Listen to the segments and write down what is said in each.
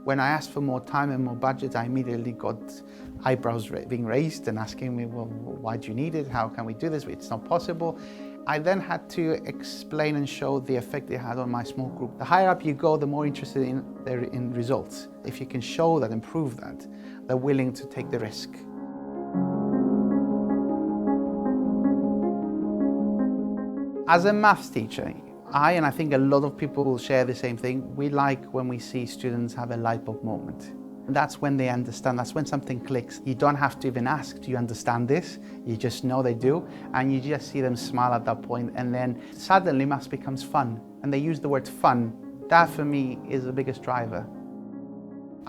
When I asked for more time and more budget, I immediately got eyebrows being raised and asking me, well, why do you need it? How can we do this? It's not possible. I then had to explain and show the effect it had on my small group. The higher up you go, the more interested they're in results. If you can show that and prove that, they're willing to take the risk. As a maths teacher, and I think a lot of people will share the same thing, we like when we see students have a light bulb moment. That's when they understand, that's when something clicks. You don't have to even ask, do you understand this? You just know they do, and you just see them smile at that point, and then suddenly maths becomes fun. And they use the word fun. That for me is the biggest driver.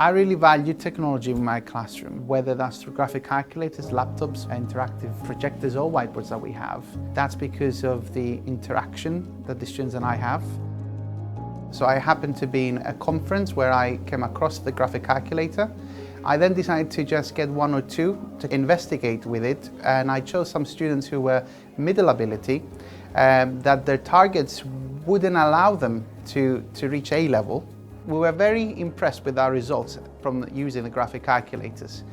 I really value technology in my classroom, whether that's through graphic calculators, laptops, interactive projectors or whiteboards that we have. That's because of the interaction that the students and I have. So I happened to be in a conference where I came across the graphic calculator. I then decided to just get one or two to investigate with it, and I chose some students who were middle ability, that their targets wouldn't allow them to reach A level. We were very impressed with our results from using the graphic calculators.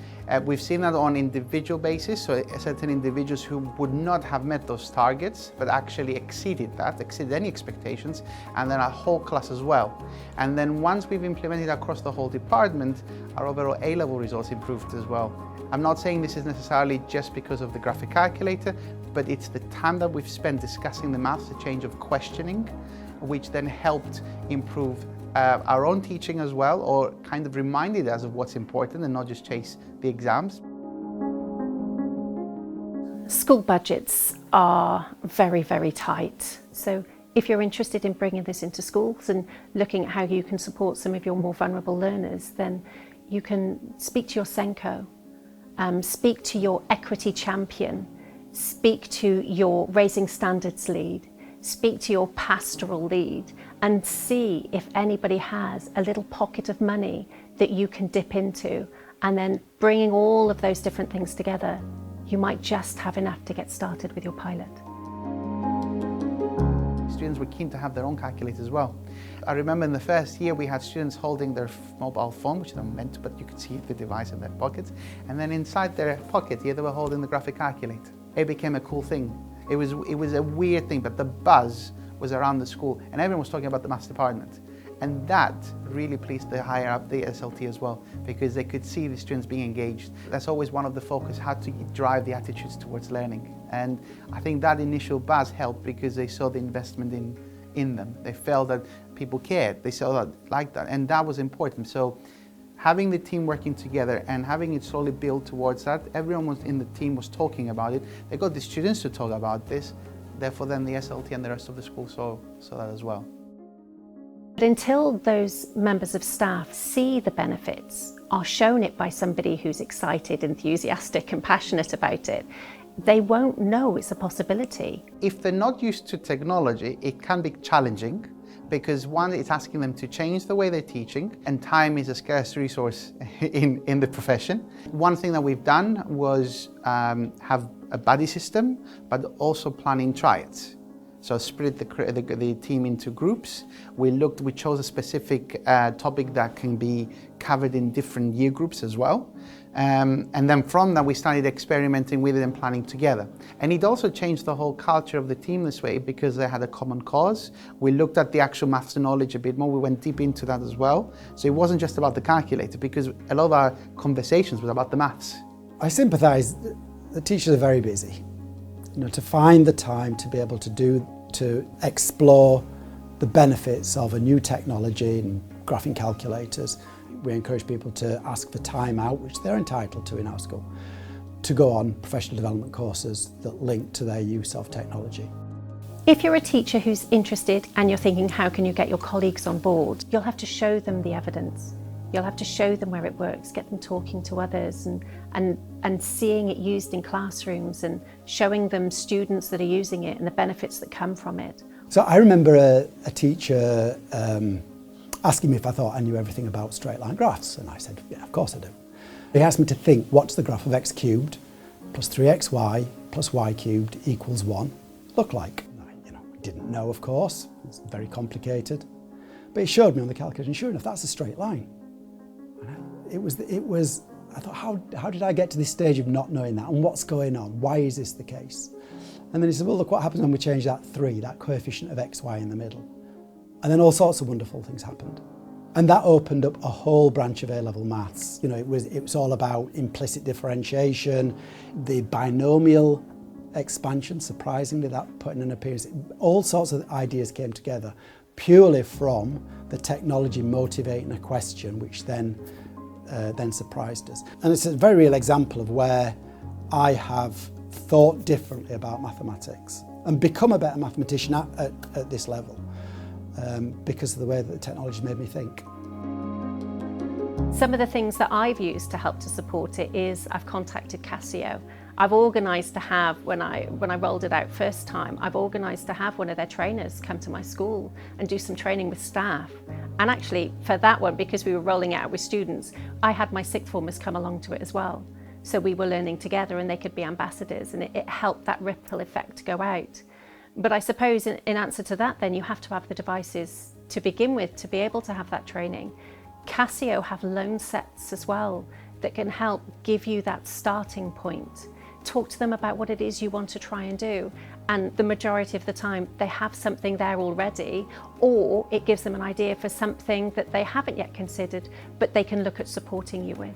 We've seen that on individual basis, so certain individuals who would not have met those targets, but actually exceeded any expectations, and then our whole class as well. And then once we've implemented across the whole department, our overall A-level results improved as well. I'm not saying this is necessarily just because of the graphic calculator, but it's the time that we've spent discussing the maths, the change of questioning, which then helped improve our own teaching as well, or kind of reminded us of what's important and not just chase the exams. School budgets are very, very tight. So if you're interested in bringing this into schools and looking at how you can support some of your more vulnerable learners, then you can speak to your Senko, speak to your equity champion, speak to your raising standards lead, speak to your pastoral lead, and see if anybody has a little pocket of money that you can dip into, and then bringing all of those different things together, you might just have enough to get started with your pilot. Students were keen to have their own calculator as well. I remember in the first year we had students holding their mobile phone, which they weren't meant to, but you could see the device in their pockets, and then inside their pocket here they were holding the graphic calculator. It became a cool thing. It was a weird thing, but the buzz was around the school and everyone was talking about the maths department. And that really pleased the higher up, the SLT as well, because they could see the students being engaged. That's always one of the focus, how to drive the attitudes towards learning. And I think that initial buzz helped because they saw the investment in them. They felt that people cared, they saw that, like that, and that was important. So having the team working together and having it slowly build towards that, everyone in the team was talking about it. They got the students to talk about this, therefore then the SLT and the rest of the school saw that as well. But until those members of staff see the benefits, are shown it by somebody who's excited, enthusiastic and passionate about it, they won't know it's a possibility. If they're not used to technology, it can be challenging, because one, it's asking them to change the way they're teaching, and time is a scarce resource in the profession. One thing that we've done was have a buddy system, but also planning triads. So split the team into groups. We chose a specific topic that can be covered in different year groups as well. And then from that, we started experimenting with it and planning together. And it also changed the whole culture of the team this way, because they had a common cause. We looked at the actual maths knowledge a bit more. We went deep into that as well. So it wasn't just about the calculator, because a lot of our conversations was about the maths. I sympathise. The teachers are very busy. To find the time to be able to explore the benefits of a new technology and graphing calculators. We encourage people to ask for time out, which they're entitled to in our school, to go on professional development courses that link to their use of technology. If you're a teacher who's interested and you're thinking, how can you get your colleagues on board? You'll have to show them the evidence. You'll have to show them where it works, get them talking to others and seeing it used in classrooms and showing them students that are using it and the benefits that come from it. So I remember a teacher asking me if I thought I knew everything about straight line graphs, and I said, yeah, of course I do. He asked me to think, what's the graph of x cubed plus 3xy plus y cubed equals 1 look like? And I didn't know, of course, it's very complicated. But he showed me on the calculator, and sure enough, that's a straight line. It was. I thought, how did I get to this stage of not knowing that, and what's going on? Why is this the case? And then he said, well, look what happens when we change that 3, that coefficient of x, y in the middle. And then all sorts of wonderful things happened. And that opened up a whole branch of A-level maths. You know, it was all about implicit differentiation, the binomial expansion, surprisingly, that put in an appearance. All sorts of ideas came together purely from the technology motivating a question, which then surprised us. And it's a very real example of where I have thought differently about mathematics and become a better mathematician at this level because of the way that the technology made me think. Some of the things that I've used to help to support it is I've contacted Casio. I've organised to have, when I rolled it out first time, I've organised to have one of their trainers come to my school and do some training with staff. And actually for that one, because we were rolling it out with students, I had my sixth formers come along to it as well. So we were learning together and they could be ambassadors, and it helped that ripple effect to go out. But I suppose in answer to that then, you have to have the devices to begin with to be able to have that training. Casio have loan sets as well that can help give you that starting point. Talk to them about what it is you want to try and do, and the majority of the time they have something there already, or it gives them an idea for something that they haven't yet considered but they can look at supporting you with.